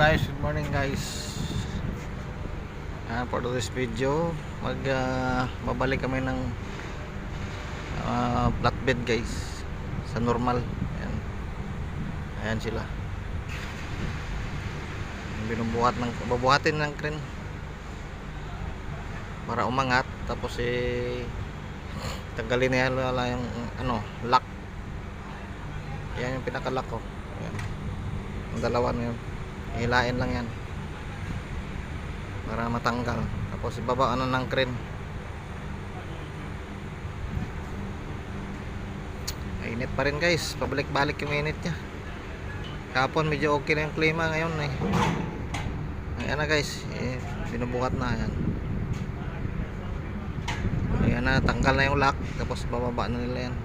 guys, good morning guys. For this video, babalik kami ng flatbed guys sa normal. Ayan, ayan sila. Babuhatin ng crane para umangat, tapos tanggalin niya yung lock. Yan yung pinaka-lock ko. Ayan. Ang dalawa na yun, hilain lang yan para matanggal, tapos ibaba ng crane. Init pa rin guys, pabalik-balik yung init nya. Kapon medyo okay na yung klima, ngayon ayan na guys, binubuhat na. Ayan na, tanggal na yung lock, tapos bababa na nila yan.